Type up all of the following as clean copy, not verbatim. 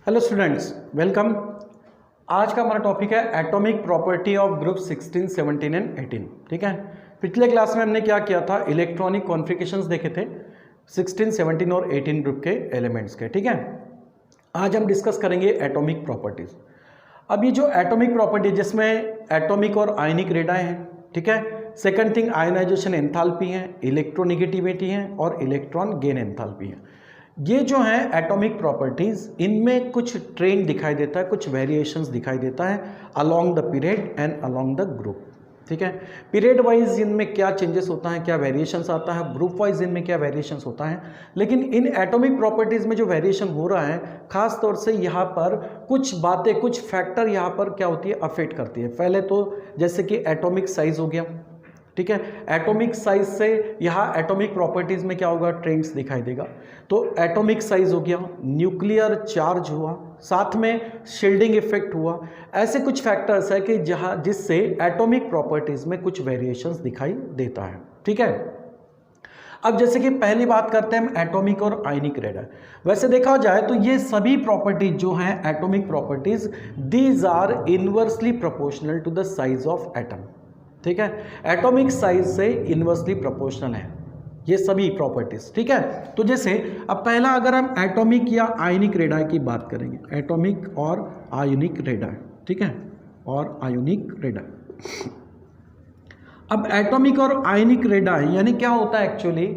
Hello students, welcome. आज का हमारा टॉपिक है atomic property of group 16, 17 and 18। ठीक है, पिछले क्लास में हमने क्या किया था, इलेक्ट्रॉनिक कॉन्फ़िगरेशंस देखे थे 16, 17 और 18 ग्रुप के एलिमेंट्स के। ठीक है, आज हम डिस्कस करेंगे एटॉमिक प्रॉपर्टीज। अब ये जो एटॉमिक प्रॉपर्टी जिसमें एटॉमिक और आयनिक रेडाई हैं, ठीक है, सेकंड थिंग आयनाइजेशन एंथैल्पी है, इलेक्ट्रोनेगेटिविटी है और इलेक्ट्रॉन गेन एंथैल्पी है। ये जो है एटॉमिक प्रॉपर्टीज, इनमें कुछ ट्रेंड दिखाई देता है, कुछ वेरिएशंस दिखाई देता है along the period and along the group. ठीक है, पीरियड वाइज इनमें क्या चेंजेस होता है, क्या वेरिएशंस आता है, ग्रुप वाइज इनमें क्या वेरिएशंस होता है। लेकिन इन एटॉमिक प्रॉपर्टीज में जो वेरिएशन हो रहा है, खास तौर से यहाँ पर कुछ बातें, कुछ फैक्टर यहाँ पर क्या होती है, अफेक्ट करती है। पहले तो जैसे कि एटॉमिक साइज हो गया, ठीक है, एटॉमिक साइज से यहाँ एटॉमिक प्रॉपर्टीज में क्या होगा, ट्रेंड्स दिखाई देगा। तो एटॉमिक साइज हो गया, न्यूक्लियर चार्ज हुआ, साथ में शील्डिंग इफेक्ट हुआ। ऐसे कुछ फैक्टर्स है कि जहाँ जिससे एटॉमिक प्रॉपर्टीज में कुछ वेरिएशंस दिखाई देता है। ठीक है, अब जैसे कि पहली बात करते हैं हम एटॉमिक और आयनिक रेडाई। वैसे देखा जाए तो ये सभी प्रॉपर्टीज जो हैं atomic properties, these are inversely proportional to the size of atom. ठीक है, एटॉमिक साइज से इनवर्सली प्रोपोर्शनल है ये सभी प्रॉपर्टीज। ठीक है, तो जैसे अब पहला अगर हम एटॉमिक या आयनिक रेडाई की बात करेंगे, एटॉमिक और आयनिक रेडाई, ठीक है, और आयनिक रेडाई। अब एटॉमिक और आयनिक रेडाई यानी क्या होता है एक्चुअली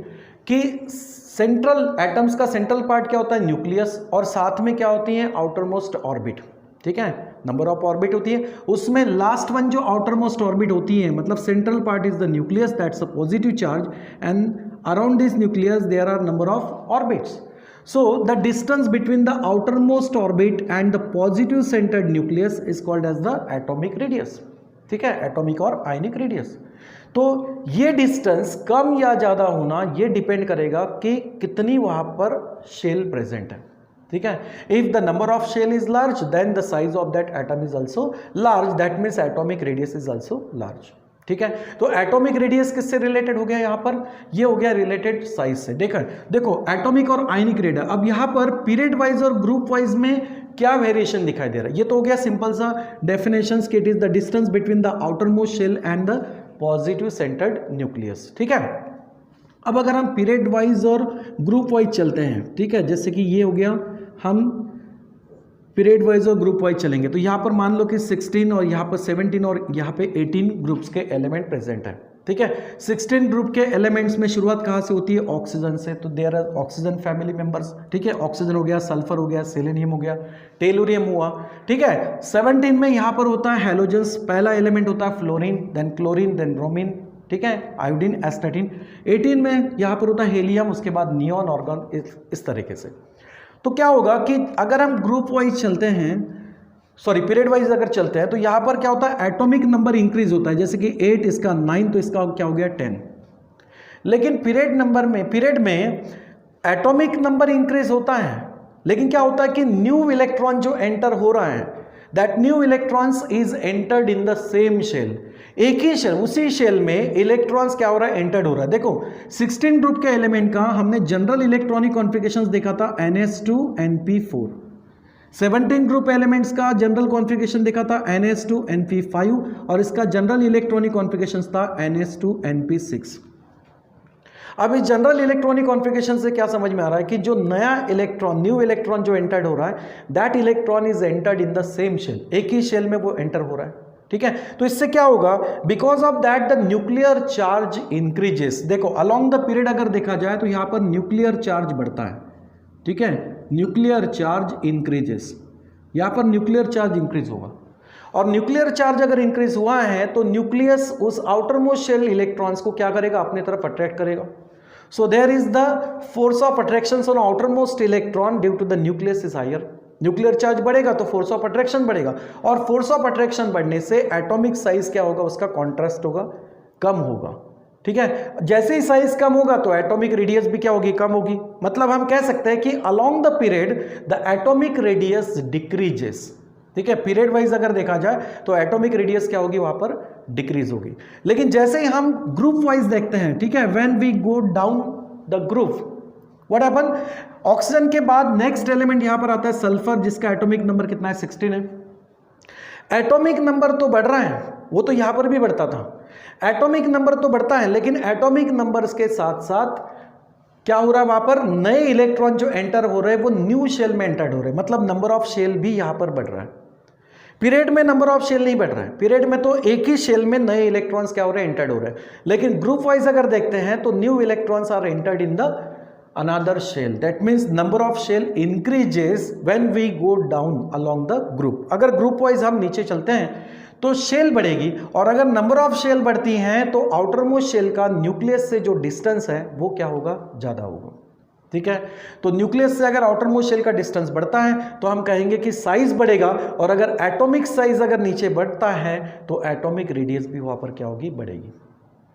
कि सेंट्रल एटम्स का सेंट्रल पार्ट क्या होता है, न्यूक्लियस, और साथ में क्या होती है, आउटर मोस्ट ऑर्बिट। ठीक है, नंबर ऑफ ऑर्बिट होती है, उसमें लास्ट वन जो आउटर मोस्ट ऑर्बिट होती है, मतलब central part is the nucleus, that's a positive charge, and around this nucleus there are number of orbits. So the distance between the outermost orbit and the positive centered nucleus is called as the atomic radius. ठीक है, atomic और ionic radius. तो ये distance कम या ज़्यादा होना ये depend करेगा कि कितनी वहाँ पर शेल प्रेजेंट है। ठीक है, if the number of shell is large then the size of that atom is also large, that means atomic radius is also large. ठीक है, तो एटॉमिक रेडियस किससे रिलेटेड हो गया, यहाँ पर ये हो गया रिलेटेड साइज से। देखो एटॉमिक और आयनिक रेडियस। अब यहाँ पर पीरियड वाइज और ग्रुप वाइज में क्या वेरिएशन दिखाई दे रहा है, ये तो हो गया सिंपल सा डेफिनेशन कि it is the distance between the outer most shell and the positive centred nucleus. ठीक है, अब अगर हम पीरियड वाइज और ग्रुप वाइज चलते हैं, ठीक है, जैसे कि ये हो गया, हम पीरियड वाइज और ग्रुप वाइज चलेंगे तो यहाँ पर मान लो कि 16 और यहाँ पर 17 और यहाँ पे 18 ग्रुप्स के एलिमेंट प्रेजेंट है। ठीक है, 16 ग्रुप के एलिमेंट्स में शुरुआत कहाँ से होती है, ऑक्सीजन से, तो there are oxygen family members. ठीक है, ऑक्सीजन हो गया, सल्फर हो गया, सेलेनियम हो गया, टेलुरियम हुआ। ठीक है, 17 में यहाँ पर होता है हैलोजेंस, पहला एलिमेंट होता है fluorine, then chlorine, then bromine, ठीक है, आयोडीन, एस्टाटीन। 18 में यहाँ पर होता है हीलियम, उसके बाद नियॉन, ऑर्गन, इस तरीके से। तो क्या होगा कि अगर हम ग्रुप वाइज चलते हैं, सॉरी पीरियड वाइज अगर चलते हैं, तो यहाँ पर क्या होता है, एटॉमिक नंबर इंक्रीज होता है, जैसे कि 8, इसका 9, तो इसका क्या हो गया 10। लेकिन पीरियड में एटॉमिक नंबर इंक्रीज होता है, लेकिन क्या होता है कि न्यू इलेक्ट्रॉन जो एंटर हो रहा है, that new electrons is entered in the same shell. एक ही शेल, उसी शेल में इलेक्ट्रॉन्स क्या हो रहा है, एंटर्ड हो रहा है। देखो 16 ग्रुप के एलिमेंट का हमने जनरल इलेक्ट्रॉनिक कॉन्फ़िगरेशंस देखा था NS2 NP4। 17 ग्रुप एलिमेंट्स का जनरल कॉन्फ़िगरेशन देखा था NS2 NP5, और इसका जनरल इलेक्ट्रॉनिक कॉन्फ़िगरेशंस था NS2 NP6। अब इस जनरल इलेक्ट्रॉनिक कॉन्फ़िगरेशन से क्या समझ में आ रहा है कि जो नया इलेक्ट्रॉन, न्यू इलेक्ट्रॉन जो एंटर्ड हो रहा है, that electron is entered in the same shell, एक ही शेल में वो एंटर हो रहा है। ठीक है, तो इससे क्या होगा, because of that the nuclear charge increases. देखो अलोंग द पीरियड अगर देखा जाए तो यहाँ पर न्यूक्लियर चार्ज बढ़ता है। ठीक है, न्यूक्लियर चार्ज इंक्रीजेस, यहाँ पर न्यूक्लियर चार्ज इंक्रीज होगा, और न्यूक्लियर चार्ज अगर इंक्रीज हुआ है तो न्यूक्लियस उस आउटर मोस्ट शेल इलेक्ट्रॉन्स को क्या करेगा, अपनी तरफ अट्रैक्ट करेगा। So there is the force of attraction on outer most electron due to the nucleus is higher. Nuclear charge बढ़ेगा तो फोर्स ऑफ अट्रैक्शन बढ़ेगा, और फोर्स ऑफ अट्रैक्शन बढ़ने से एटॉमिक साइज क्या होगा, उसका कॉन्ट्रास्ट होगा, कम होगा। ठीक है, जैसे ही साइज कम होगा तो एटॉमिक रेडियस भी क्या होगी, कम होगी। मतलब हम कह सकते हैं कि along the period the atomic radius decreases. ठीक है, पीरियड वाइज अगर देखा जाए तो एटॉमिक रेडियस क्या होगी, वहां पर डिक्रीज होगी। लेकिन जैसे ही हम ग्रुप वाइज देखते हैं, ठीक है, when we go down the group, what happen, oxygen के बाद नेक्स्ट एलिमेंट यहां पर आता है सल्फर, जिसका एटॉमिक नंबर कितना है 16 है। एटॉमिक नंबर तो बढ़ रहा है, वो तो यहां पर भी बढ़ता था, एटॉमिक नंबर तो बढ़ता है, लेकिन एटॉमिक नंबर्स के साथ साथ क्या हो रहा है, वहां पर नए इलेक्ट्रॉन जो एंटर हो रहे हैं वो न्यू शेल में एंटर्ड हो रहे हैं, मतलब नंबर ऑफ शेल भी यहां पर बढ़ रहा है। पीरियड में नंबर ऑफ शेल नहीं बढ़ रहा है, पीरियड में तो एक ही शेल में नए इलेक्ट्रॉन्स क्या हो रहे हैं, एंटर्ड हो रहे हैं, लेकिन ग्रुप वाइज अगर देखते हैं तो new electrons are entered in the another shell. That means number of shell increases when we go down along the group. अगर ग्रुप वाइज हम नीचे चलते हैं तो शेल बढ़ेगी, और अगर नंबर ऑफ शेल बढ़ती हैं तो आउटर मोस्ट शेल का न्यूक्लियस से जो डिस्टेंस है वो क्या होगा, ज्यादा होगा। ठीक है, तो न्यूक्लियस से अगर आउटर मोस्ट शेल का डिस्टेंस बढ़ता है तो हम कहेंगे कि साइज बढ़ेगा, और अगर एटॉमिक साइज अगर नीचे बढ़ता है तो एटॉमिक रेडियस भी वहां पर क्या होगी, बढ़ेगी।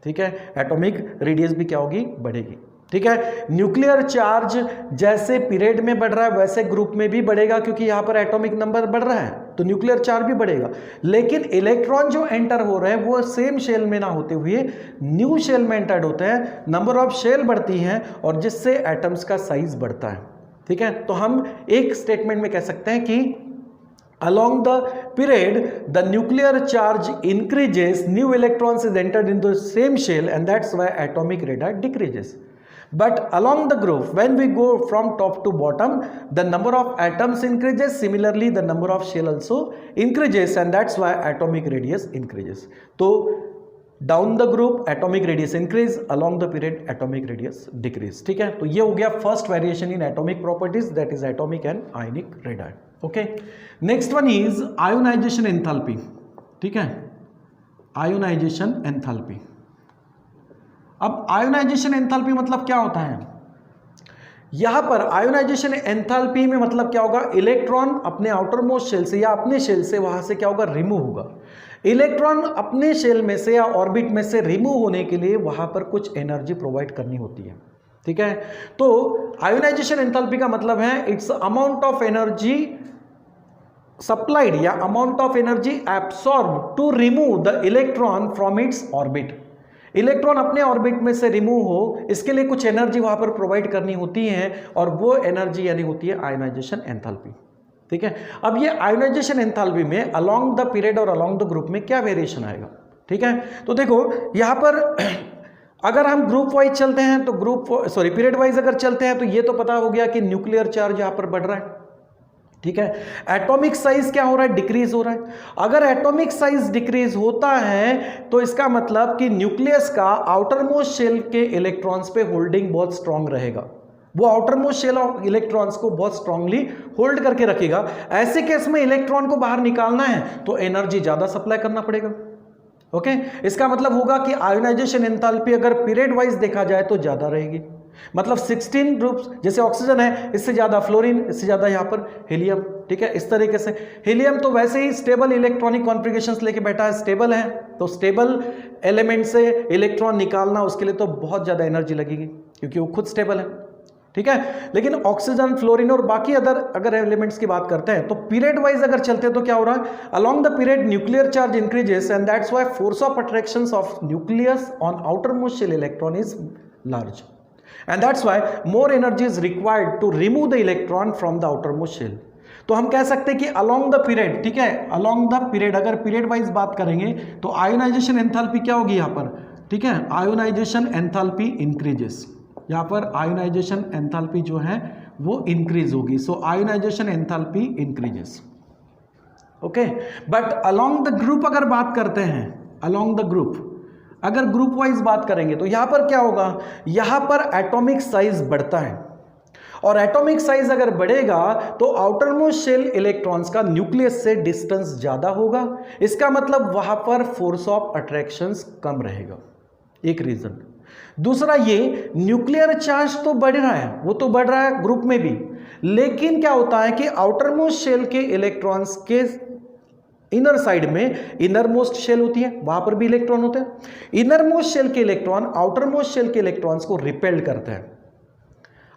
ठीक है, एटॉमिक रेडियस भी क्या होगी, बढ़ेगी। ठीक है, न्यूक्लियर चार्ज जैसे पीरियड में बढ़ रहा है वैसे ग्रुप में भी बढ़ेगा, क्योंकि यहां पर एटॉमिक नंबर बढ़ रहा है तो न्यूक्लियर चार्ज भी बढ़ेगा, लेकिन इलेक्ट्रॉन जो एंटर हो रहे हैं वो सेम शेल में ना होते हुए न्यू शेल में एंटर्ड होते हैं, नंबर ऑफ शेल बढ़ती हैं और जिससे एटम्स का साइज बढ़ता है। ठीक है, तो हम एक स्टेटमेंट में कह सकते हैं कि along the period the nuclear charge increases, new electrons is entered into the same shell, and that's why atomic radar decreases. But along the group, when we go from top to bottom, the number of atoms increases, similarly the number of shell also increases, and that's why atomic radius increases. So down the group atomic radius increase, along the period atomic radius decrease. ठीक है, तो ये हो गया first variation in atomic properties, that is atomic and ionic radar. Okay, next one is ionisation enthalpy. ठीक है, ionisation enthalpy. अब ionisation enthalpy मतलब क्या होता है, यहां पर आयोनाइजेशन एंथैल्पी में मतलब क्या होगा, इलेक्ट्रॉन अपने आउटर मोस्ट शेल से या अपने शेल से वहां से क्या होगा, रिमूव होगा। इलेक्ट्रॉन अपने शेल में से या ऑर्बिट में से रिमूव होने के लिए वहां पर कुछ एनर्जी प्रोवाइड करनी होती है। ठीक है, तो आयोनाइजेशन एंथैल्पी का मतलब है it's amount of energy supplied या amount of energy absorb to remove the electron from its orbit. Electron अपने ऑर्बिट में से रिमूव हो, इसके लिए कुछ एनर्जी वहां पर प्रोवाइड करनी होती है, और वो एनर्जी यानी होती है आयोनाइजेशन एंथैल्पी। ठीक है, अब ये आयोनाइजेशन एंथैल्पी में अलोंग द पीरियड और अलोंग द ग्रुप में क्या वेरिएशन आएगा। ठीक है, तो देखो यहां पर अगर हम ग्रुप वाइज चलते हैं तो पीरियड वाइज अगर चलते हैं तो ये तो पता हो गया कि न्यूक्लियर चार्ज यहां पर बढ़ रहा है। ठीक है, एटॉमिक साइज क्या हो रहा है, डिक्रीज हो रहा है। अगर एटॉमिक साइज डिक्रीज होता है तो इसका मतलब कि न्यूक्लियस का आउटर मोस्ट शेल के इलेक्ट्रॉन्स पे होल्डिंग बहुत स्ट्रांग रहेगा, वो outer most shell of electrons को बहुत स्ट्रांगली होल्ड करके रखेगा। ऐसे केस में इलेक्ट्रॉन को बाहर निकालना है तो एनर्जी ज्यादा सप्लाई करना पड़ेगा। ओके, इसका मतलब होगा कि आयोनाइजेशन एंथैल्पी अगर पीरियड वाइज देखा जाए तो ज्यादा रहेगी, मतलब 16 ग्रुप्स, जैसे ऑक्सीजन है इससे ज्यादा फ्लोरीन, इससे ज्यादा यहां पर हीलियम। ठीक है, इस तरीके से हीलियम तो वैसे ही स्टेबल इलेक्ट्रॉनिक कॉन्फ़िगरेशंस लेके बैठा है, स्टेबल है, तो स्टेबल एलिमेंट से इलेक्ट्रॉन निकालना उसके लिए तो बहुत ज्यादा एनर्जी लगेगी क्योंकि वो खुद स्टेबल है। ठीक है, लेकिन ऑक्सीजन, फ्लोरीन और बाकी अगर एलिमेंट्स की बात करते हैं तो पीरियड वाइज अगर चलते हैं तो क्या हो रहा है, along the period nuclear charge increases, and that's why force of attraction of nucleus on outer most shell electron is large, and that's why more energy is required to remove the electron from the outermost shell. तो हम कह सकते हैं कि along the period, ठीक है, along the period अगर period wise बात करेंगे तो आयोनाइजेशन एंथैल्पी क्या होगी यहाँ पर। ठीक है, आयोनाइजेशन एंथैल्पी इंक्रीजेस, यहाँ पर आयोनाइजेशन एंथैल्पी जो है वो इंक्रीज होगी, so ionisation enthalpy increases. Okay, but along the group अगर बात करते हैं, along the group अगर ग्रुप वाइज बात करेंगे तो यहां पर क्या होगा, यहां पर एटॉमिक साइज बढ़ता है, और एटॉमिक साइज अगर बढ़ेगा तो आउटर मोस्ट शेल इलेक्ट्रॉन्स का न्यूक्लियस से डिस्टेंस ज्यादा होगा, इसका मतलब वहां पर फोर्स ऑफ अट्रैक्शंस कम रहेगा, एक रीजन। दूसरा ये न्यूक्लियर चार्ज तो बढ़ रहा है, वो तो बढ़ रहा है ग्रुप में भी, लेकिन क्या होता है कि आउटर मोस्ट शेल के इलेक्ट्रॉन्स के इनर साइड में इनर मोस्ट शेल होती है, वहां पर भी इलेक्ट्रॉन होते हैं, इनर मोस्ट शेल के इलेक्ट्रॉन आउटर मोस्ट शेल के इलेक्ट्रॉन्स को रिपेल्ड करते हैं।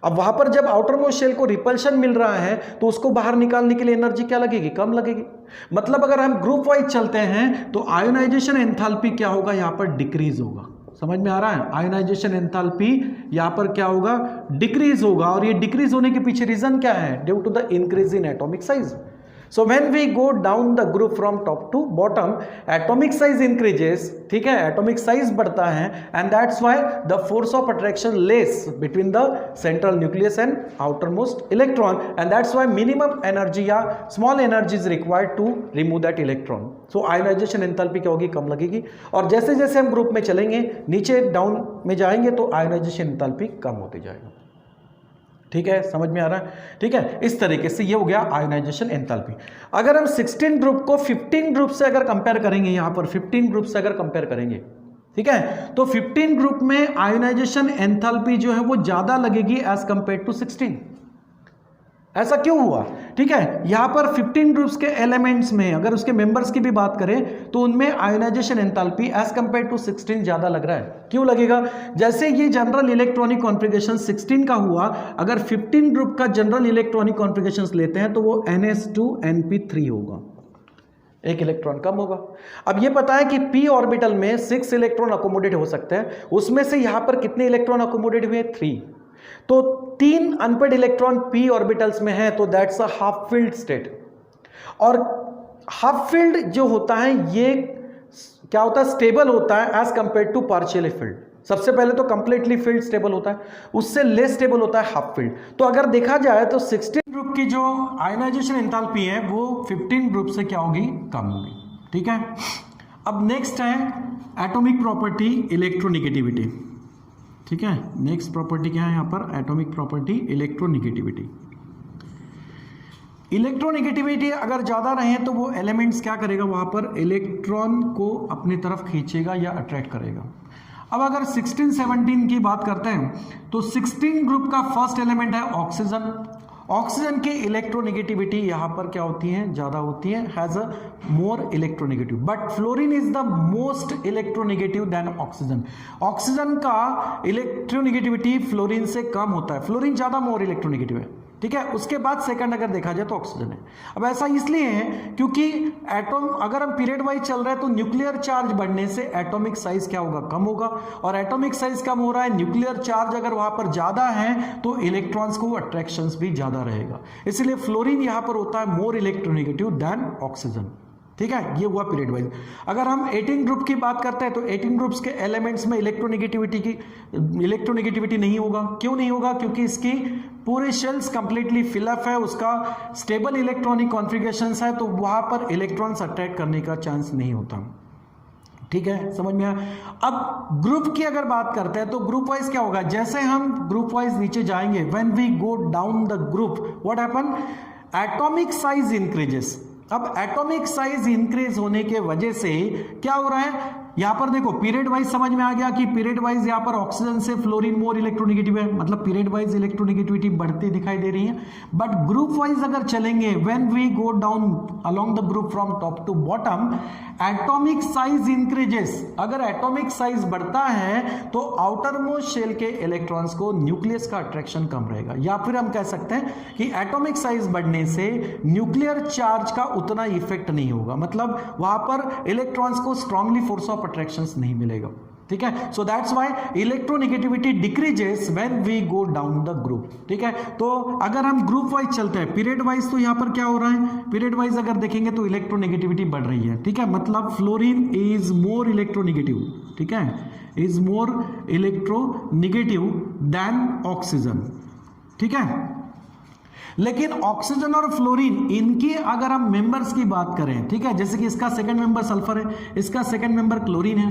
अब वहां पर जब आउटर मोस्ट शेल को रिपल्शन मिल रहा है तो उसको बाहर निकालने के लिए एनर्जी क्या लगेगी, कम लगेगी। मतलब अगर हम ग्रुप वाइज चलते हैं तो आयोनाइजेशन एंथैल्पी क्या होगा, यहां पर डिक्रीज होगा। समझ में आ रहा है? आयोनाइजेशन एंथैल्पी यहाँ पर क्या होगा, डिक्रीज होगा। और ये डिक्रीज होने के पीछे रीजन क्या है? Due to the increase in atomic size. So when we go down the group from top to bottom, atomic size increases, ठीक है, atomic size बढ़ता है, and that's why the force of attraction less between the central nucleus and outermost electron, and that's why minimum energy या small energy is required to remove that electron. So ionization enthalpy क्या होगी? कम लगेगी। और जैसे जैसे हम group में चलेंगे, नीचे डाउन में जाएंगे तो ionization enthalpy कम होते जाएगा। ठीक है, समझ में आ रहा है? ठीक है, इस तरीके से ये हो गया आयोनाइजेशन एंथैल्पी। अगर हम 16 ग्रुप को 15 ग्रुप से अगर कंपेयर करेंगे, यहां पर 15 ग्रुप से अगर कंपेयर करेंगे, ठीक है, तो 15 ग्रुप में आयोनाइजेशन एंथैल्पी जो है वो ज्यादा लगेगी एज कंपेयर टू 16। ऐसा क्यों हुआ? ठीक है, यहां पर 15 ग्रुप्स के एलिमेंट्स में अगर उसके मेंबर्स की भी बात करें तो उनमें ionization enthalpy as compared to 16 ज्यादा लग रहा है। क्यों लगेगा? जैसे ये जनरल इलेक्ट्रॉनिक कॉन्फ़िगरेशन 16 का हुआ, अगर 15 ग्रुप का जनरल इलेक्ट्रॉनिक कॉन्फ़िगरेशन लेते हैं तो वो NS2Np3 होगा, एक इलेक्ट्रॉन कम होगा। अब ये पता है कि p ऑर्बिटल में 6 इलेक्ट्रॉन अकोमोडेट हो सकते हैं, उसमें से यहां पर कितने इलेक्ट्रॉन अकोमोडेट हुए? 3। तो 3 अनपेड इलेक्ट्रॉन p ऑर्बिटल्स में है, तो that's a half field state. और हाफ फील्ड जो होता है ये क्या होता है? स्टेबल होता है as compared to partially filled. सबसे पहले तो कंप्लीटली फील्ड स्टेबल होता है, उससे लेस स्टेबल होता है हाफ फील्ड। तो अगर देखा जाए तो 16 ग्रुप की जो आयोनाइजेशन एंथैल्पी है वो 15 ग्रुप से क्या होगी? कम होगी। ठीक है, अब नेक्स्ट है एटॉमिक प्रॉपर्टी इलेक्ट्रोनेगेटिविटी। ठीक है, नेक्स्ट प्रॉपर्टी क्या है यहाँ पर? Atomic property electronegativity. इलेक्ट्रोनेगेटिविटी अगर ज्यादा रहे तो वो एलिमेंट्स क्या करेगा? वहां पर इलेक्ट्रॉन को अपनी तरफ खींचेगा या अट्रैक्ट करेगा। अब अगर 16-17 की बात करते हैं तो 16 ग्रुप का फर्स्ट एलिमेंट है ऑक्सीजन। ऑक्सीजन की इलेक्ट्रोनेगेटिविटी यहां पर क्या होती है? ज्यादा होती है, has a more electronegative. But fluorine is the most electronegative than oxygen. Oxygen का इलेक्ट्रोनेगेटिविटी फ्लोरीन से कम होता है, फ्लोरीन ज्यादा मोर इलेक्ट्रोनेगेटिव है। ठीक है, उसके बाद सेकंड अगर देखा जाए तो ऑक्सीजन है। अब ऐसा इसलिए है क्योंकि एटॉम अगर हम पीरियड वाइज चल रहे हैं तो न्यूक्लियर चार्ज बढ़ने से एटॉमिक साइज क्या होगा? कम होगा। और एटॉमिक साइज कम हो रहा है, न्यूक्लियर चार्ज अगर वहां पर ज्यादा है तो इलेक्ट्रॉन्स को अट्रैक्शंस भी ज्यादा रहेगा, इसलिए फ्लोरीन यहां पर होता है मोर इलेक्ट्रोनेगेटिव देन ऑक्सीजन। ठीक है, ये हुआ पीरियड वाइज। अगर हम 18 ग्रुप की बात करते हैं तो 18 ग्रुप्स के एलिमेंट्स में इलेक्ट्रोनेगेटिविटी नहीं होगा। क्यों नहीं होगा? क्योंकि इसकी पूरे शेल्स कंप्लीटली फिलअप है, उसका स्टेबल इलेक्ट्रॉनिक कॉन्फ़िगरेशंस है, तो वहां पर इलेक्ट्रॉन्स अट्रैक्ट करने का चांस नहीं होता। ठीक है, समझ में आया? अब ग्रुप की अगर बात करते हैं तो ग्रुप वाइज क्या होगा? जैसे हम ग्रुप वाइज नीचे जाएंगे, when we go down the group what happen? Atomic size increases. अब एटॉमिक साइज इंक्रीज होने के वजह से क्या हो रहा है? यहां पर देखो पीरियड वाइज समझ में आ गया कि पीरियड वाइज यहां पर ऑक्सीजन से फ्लोरीन मोर इलेक्ट्रोनेगेटिव है, मतलब पीरियड वाइज इलेक्ट्रोनेगेटिविटी बढ़ती दिखाई दे रही है। बट ग्रुप वाइज अगर चलेंगे, when we go down along the group from top to bottom, atomic size increases. अगर एटॉमिक साइज बढ़ता है तो आउटर मोस्ट शेल के इलेक्ट्रॉन्स को न्यूक्लियस का अट्रैक्शन कम रहेगा, या फिर हम कह सकते हैं कि एटॉमिक साइज बढ़ने से न्यूक्लियर चार्ज का उतना इफेक्ट नहीं होगा, मतलब वहां पर इलेक्ट्रॉन्स को स्ट्रांगली फोर्स ऑफ अट्रैक्शंस नहीं मिलेगा। ठीक है, so that's why electronegativity decreases when we go down the group. ठीक है, तो अगर हम ग्रुप वाइज चलते हैं, पीरियड वाइज तो यहां पर क्या हो रहा है? पीरियड वाइज अगर देखेंगे तो इलेक्ट्रोनेगेटिविटी बढ़ रही है। ठीक है, मतलब फ्लोरीन इज मोर इलेक्ट्रोनेगेटिव। ठीक है, is more electronegative than oxygen. ठीक है, लेकिन ऑक्सीजन और फ्लोरीन इनकी अगर हम मेंबर्स की बात करें, ठीक है, जैसे कि इसका सेकंड मेंबर सल्फर है, इसका सेकंड मेंबर क्लोरीन है।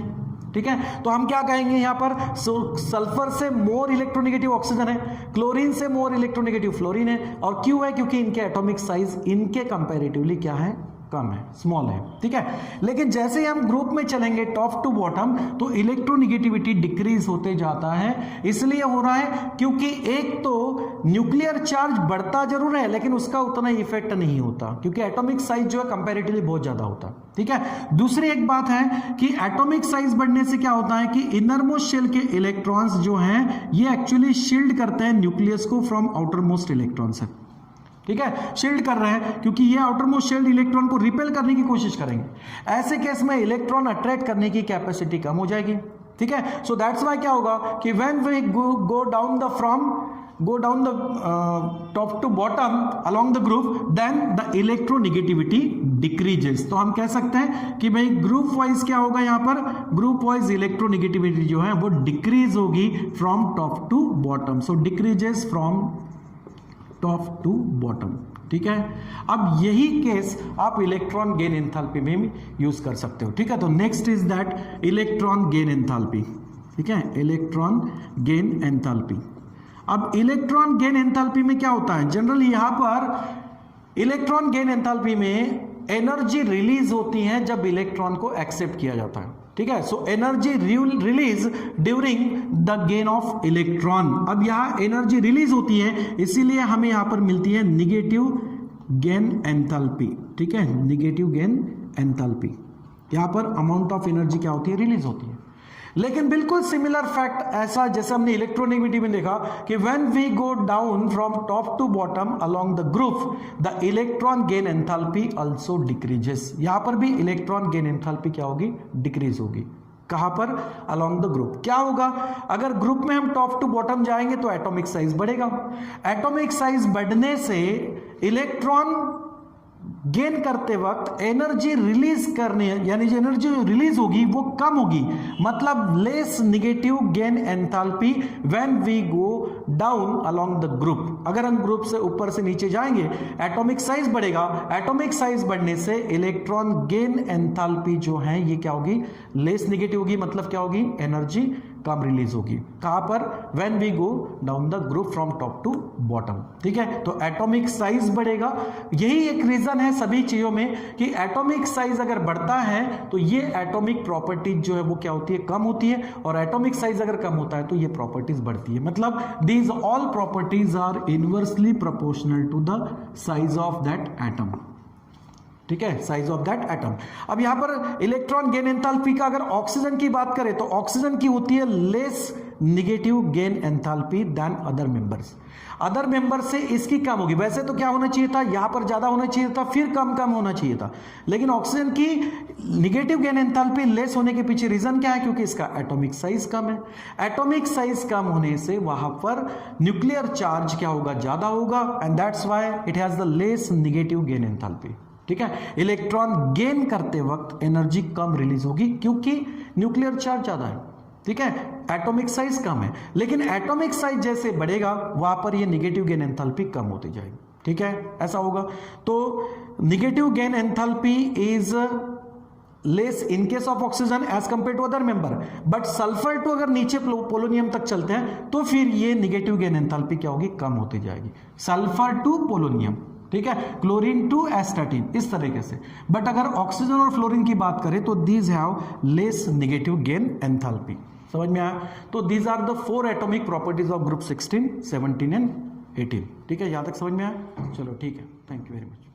ठीक है, तो हम क्या कहेंगे यहां पर? सल्फर से मोर इलेक्ट्रोनेगेटिव ऑक्सीजन है, क्लोरीन से मोर इलेक्ट्रोनेगेटिव फ्लोरीन है। और क्यों है? क्योंकि इनके एटॉमिक साइज इनके कंपैरेटिवली क्या है? कम है, स्मॉल है। ठीक है, लेकिन जैसे ही हम ग्रुप में चलेंगे टॉप टू बॉटम तो इलेक्ट्रोनेगेटिविटी डिक्रीज होते जाता है। इसलिए हो रहा है क्योंकि एक तो न्यूक्लियर चार्ज बढ़ता जरूर है लेकिन उसका उतना इफेक्ट नहीं होता, क्योंकि एटॉमिक साइज जो है कंपैरेटिवली बहुत ज्यादा होता। ठीक है, दूसरी एक बात है कि एटॉमिक साइज बढ़ने से क्या होता है कि इनर मोस्ट शेल के इलेक्ट्रॉन्स जो हैं ये एक्चुअली शील्ड करते हैं न्यूक्लियस को फ्रॉम आउटर मोस्ट इलेक्ट्रॉन से। ठीक है, शील्ड कर रहे हैं क्योंकि ये आउटर मोस्ट शेल्ड इलेक्ट्रॉन को रिपेल करने की कोशिश करेंगे। ऐसे केस में इलेक्ट्रॉन अट्रैक्ट करने की कैपेसिटी कम हो जाएगी। ठीक है। सो दैट्स वाई क्या होगा कि when we go down the top to bottom along the group, then the electronegativity decreases. तो हम कह सकते हैं कि भाई ग्रुप वाइज क्या होगा, यहां पर ग्रुप वाइज इलेक्ट्रोनेगेटिविटी जो है वो डिक्रीज होगी from top to bottom. So decreases from top to bottom, ठीक है। अब यही केस आप इलेक्ट्रॉन गेन एंथैल्पी में भी यूज कर सकते हो, ठीक है। तो next is that electron gain enthalpy, ठीक है, इलेक्ट्रॉन गेन एंथैल्पी। अब इलेक्ट्रॉन गेन एंथैल्पी में क्या होता है, जनरली यहां पर इलेक्ट्रॉन गेन एंथैल्पी में एनर्जी रिलीज होती है जब इलेक्ट्रॉन को एक्सेप्ट किया जाता है, ठीक है। So energy release during the gain of electron. अब यहां एनर्जी रिलीज होती है, इसीलिए हमें यहां पर मिलती है निगेटिव गेन एंथैल्पी, ठीक है, निगेटिव गेन एंथैल्पी। यहां पर अमाउंट ऑफ एनर्जी क्या होती है, रिलीज होती है। लेकिन बिल्कुल सिमिलर फैक्ट ऐसा जैसे हमने इलेक्ट्रोनेगेटिविटी में देखा कि when we go down from top to bottom along the group, the electron gain enthalpy also decreases. यहां पर भी इलेक्ट्रॉन गेन एंथैल्पी क्या होगी, डिक्रीज होगी। कहां पर, अलोंग द ग्रुप। क्या होगा, अगर ग्रुप में हम टॉप टू बॉटम जाएंगे तो एटॉमिक साइज बढ़ेगा। एटॉमिक साइज बढ़ने से इलेक्ट्रॉन गेन करते वक्त एनर्जी रिलीज करने, यानी जो एनर्जी रिलीज होगी वो कम होगी, मतलब less negative gain enthalpy when we go down along the group. अगर हम ग्रुप से ऊपर से नीचे जाएंगे एटॉमिक साइज बढ़ेगा, एटॉमिक साइज बढ़ने से इलेक्ट्रॉन गेन एंथैल्पी जो है ये क्या होगी, लेस निगेटिव होगी, मतलब क्या होगी, एनर्जी कम रिलीज होगी। कहां पर, when we go down the group from top to bottom, ठीक है। तो एटॉमिक साइज बढ़ेगा। यही एक रीजन है सभी चीजों में कि एटॉमिक साइज अगर बढ़ता है तो ये एटॉमिक प्रॉपर्टीज जो है वो क्या होती है, कम होती है, और एटॉमिक साइज अगर कम होता है तो ये प्रॉपर्टीज बढ़ती है। मतलब these all properties are inversely proportional to the size of that atom, ठीक है, साइज ऑफ दैट एटम। अब यहां पर इलेक्ट्रॉन गेन एंथैल्पी का अगर ऑक्सीजन की बात करें तो ऑक्सीजन की होती है less negative gain enthalpy than other members. Other member से इसकी कम होगी। वैसे तो क्या होना चाहिए था, यहां पर ज्यादा होना चाहिए था, फिर कम होना चाहिए था, लेकिन ऑक्सीजन की निगेटिव गेन एंथैल्पी लेस होने के पीछे रीजन क्या है, क्योंकि इसका एटॉमिक साइज कम है। एटॉमिक साइज कम होने से वहां पर न्यूक्लियर चार्ज क्या होगा, ज्यादा होगा, and that's why it has the less negative gain enthalpy, ठीक है। इलेक्ट्रॉन गेन करते वक्त एनर्जी कम रिलीज होगी क्योंकि न्यूक्लियर चार्ज ज्यादा है, ठीक है, एटॉमिक साइज कम है। लेकिन एटॉमिक साइज जैसे बढ़ेगा वहां पर ये निगेटिव गेन एंथैल्पी कम होती जाएगी, ठीक है, ऐसा होगा। तो negative gain enthalpy is less in case of oxygen as compared to other member, but sulphur too अगर नीचे पोलोनियम तक चलते हैं तो फिर ये निगेटिव गेन एंथैल्पी क्या होगी, कम होती जाएगी। सल्फर टू पोलोनियम, ठीक है, क्लोरीन टू एस्टाटीन, इस तरीके से। बट अगर ऑक्सीजन और फ्लोरीन की बात करें तो these have less negative gain enthalpy. समझ में आया? तो these are the 4 atomic properties of group 16, 17 and 18, ठीक है, यहां तक समझ में आया? चलो ठीक है, थैंक यू वेरी मच।